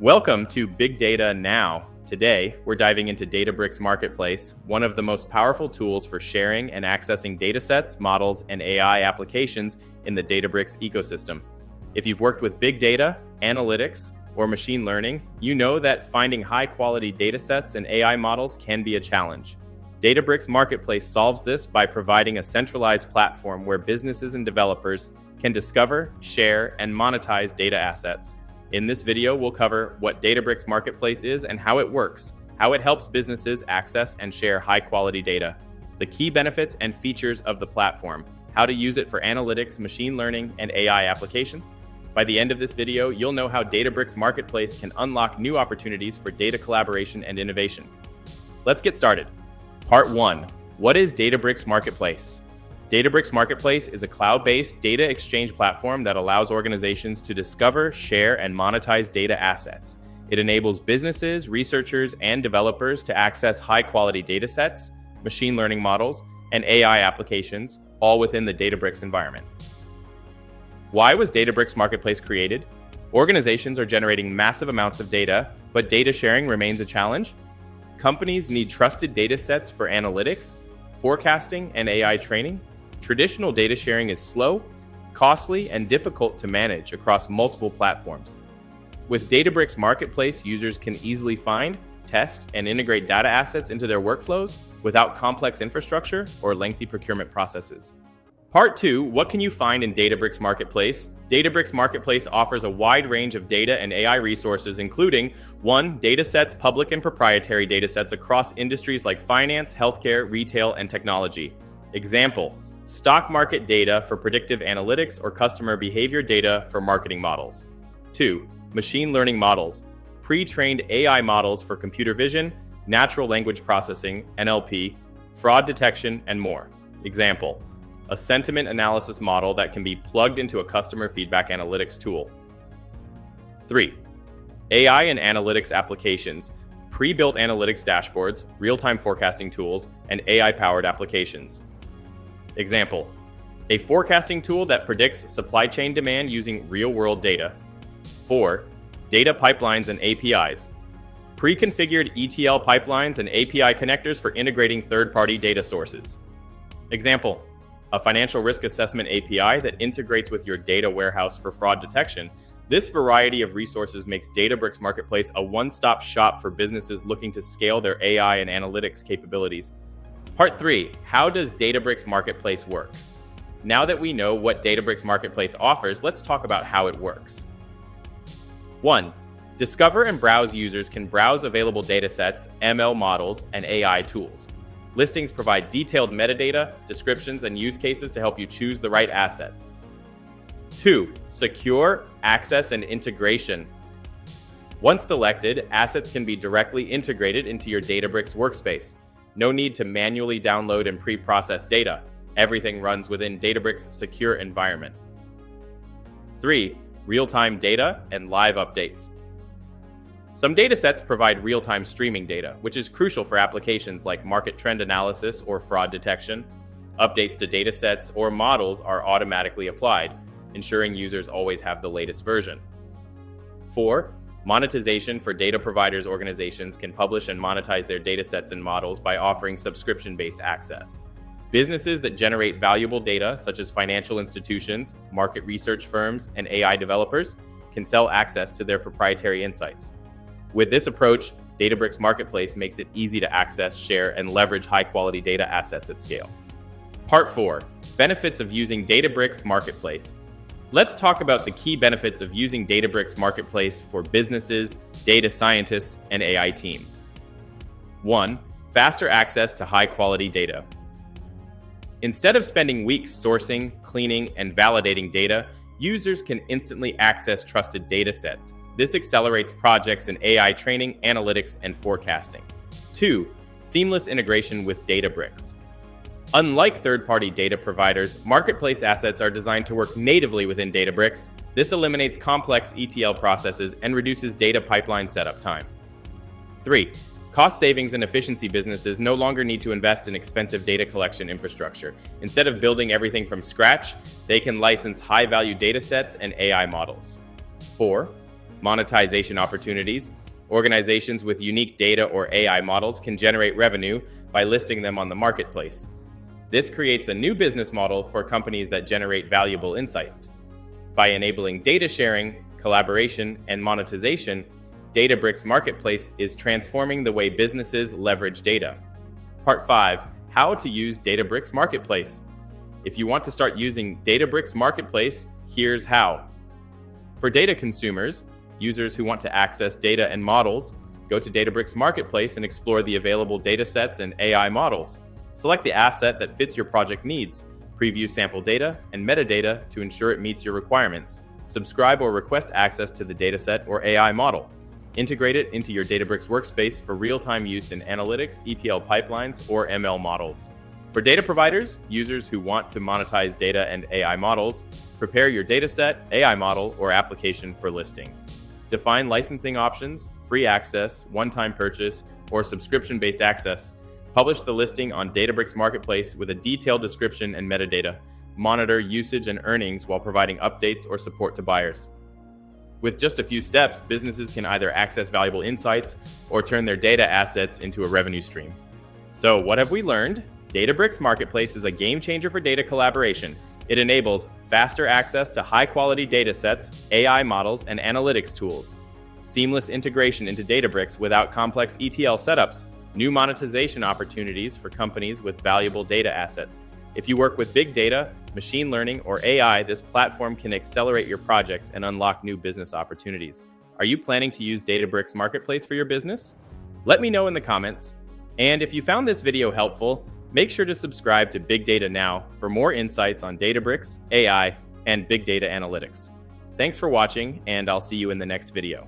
Welcome to Big Data Now. Today, we're diving into Databricks Marketplace, one of the most powerful tools for sharing and accessing datasets, models, and AI applications in the Databricks ecosystem. If you've worked with big data, analytics, or machine learning, you know that finding high-quality datasets and AI models can be a challenge. Databricks Marketplace solves this by providing a centralized platform where businesses and developers can discover, share, and monetize data assets. In this video, we'll cover what Databricks Marketplace is and how it works, how it helps businesses access and share high-quality data, the key benefits and features of the platform, how to use it for analytics, machine learning, and AI applications. By the end of this video, you'll know how Databricks Marketplace can unlock new opportunities for data collaboration and innovation. Let's get started. Part 1. What is Databricks Marketplace? Databricks Marketplace is a cloud-based data exchange platform that allows organizations to discover, share, and monetize data assets. It enables businesses, researchers, and developers to access high-quality datasets, machine learning models, and AI applications, all within the Databricks environment. Why was Databricks Marketplace created? Organizations are generating massive amounts of data, but data sharing remains a challenge. Companies need trusted datasets for analytics, forecasting, and AI training. Traditional data sharing is slow, costly, and difficult to manage across multiple platforms. With Databricks Marketplace, users can easily find, test, and integrate data assets into their workflows without complex infrastructure or lengthy procurement processes. Part 2, what can you find in Databricks Marketplace? Databricks Marketplace offers a wide range of data and AI resources, including 1. Datasets, public and proprietary datasets across industries like finance, healthcare, retail, and technology. Example, stock market data for predictive analytics or customer behavior data for marketing models. 2. Machine learning models, pre-trained AI models for computer vision, natural language processing, NLP, fraud detection, and more. Example, a sentiment analysis model that can be plugged into a customer feedback analytics tool. 3. AI and analytics applications, pre-built analytics dashboards, real-time forecasting tools, and AI-powered applications. Example, a forecasting tool that predicts supply chain demand using real-world data. 4. Data pipelines and APIs, pre-configured ETL pipelines and API connectors for integrating third-party data sources. Example, a financial risk assessment API that integrates with your data warehouse for fraud detection. This variety of resources makes Databricks Marketplace a one-stop shop for businesses looking to scale their AI and analytics capabilities. Part 3, how does Databricks Marketplace work? Now that we know what Databricks Marketplace offers, let's talk about how it works. 1. Discover and browse. Users can browse available datasets, ML models, and AI tools. Listings provide detailed metadata, descriptions, and use cases to help you choose the right asset. 2. Secure access and integration. Once selected, assets can be directly integrated into your Databricks workspace. No need to manually download and pre-process data. Everything runs within Databricks' secure environment. 3. Real-time data and live updates. Some datasets provide real-time streaming data, which is crucial for applications like market trend analysis or fraud detection. Updates to datasets or models are automatically applied, ensuring users always have the latest version. 4. Monetization for data providers. Organizations can publish and monetize their datasets and models by offering subscription-based access. Businesses that generate valuable data, such as financial institutions, market research firms, and AI developers, can sell access to their proprietary insights. With this approach, Databricks Marketplace makes it easy to access, share, and leverage high-quality data assets at scale. Part 4, benefits of using Databricks Marketplace. Let's talk about the key benefits of using Databricks Marketplace for businesses, data scientists, and AI teams. 1. Faster access to high-quality data. Instead of spending weeks sourcing, cleaning, and validating data, users can instantly access trusted datasets. This accelerates projects in AI training, analytics, and forecasting. 2. Seamless integration with Databricks. Unlike third-party data providers, marketplace assets are designed to work natively within Databricks. This eliminates complex ETL processes and reduces data pipeline setup time. 3. Cost savings and efficiency. Businesses no longer need to invest in expensive data collection infrastructure. Instead of building everything from scratch, they can license high-value datasets and AI models. 4. monetization opportunities. Organizations with unique data or AI models can generate revenue by listing them on the marketplace. This creates a new business model for companies that generate valuable insights. By enabling data sharing, collaboration, and monetization, Databricks Marketplace is transforming the way businesses leverage data. Part 5. How to use Databricks Marketplace. If you want to start using Databricks Marketplace, here's how. For data consumers, users who want to access data and models, go to Databricks Marketplace and explore the available datasets and AI models. Select the asset that fits your project needs. Preview sample data and metadata to ensure it meets your requirements. Subscribe or request access to the dataset or AI model. Integrate it into your Databricks workspace for real-time use in analytics, ETL pipelines, or ML models. For data providers, users who want to monetize data and AI models, prepare your dataset, AI model, or application for listing. Define licensing options, free access, one-time purchase, or subscription-based access. Publish the listing on Databricks Marketplace with a detailed description and metadata. Monitor usage and earnings while providing updates or support to buyers. With just a few steps, businesses can either access valuable insights or turn their data assets into a revenue stream. So, what have we learned? Databricks Marketplace is a game changer for data collaboration. It enables faster access to high-quality datasets, AI models, and analytics tools. Seamless integration into Databricks without complex ETL setups. New monetization opportunities for companies with valuable data assets. If you work with big data, machine learning, or AI, this platform can accelerate your projects and unlock new business opportunities. Are you planning to use Databricks Marketplace for your business? Let me know in the comments. And if you found this video helpful, make sure to subscribe to Big Data Now for more insights on Databricks, AI, and big data analytics. Thanks for watching, and I'll see you in the next video.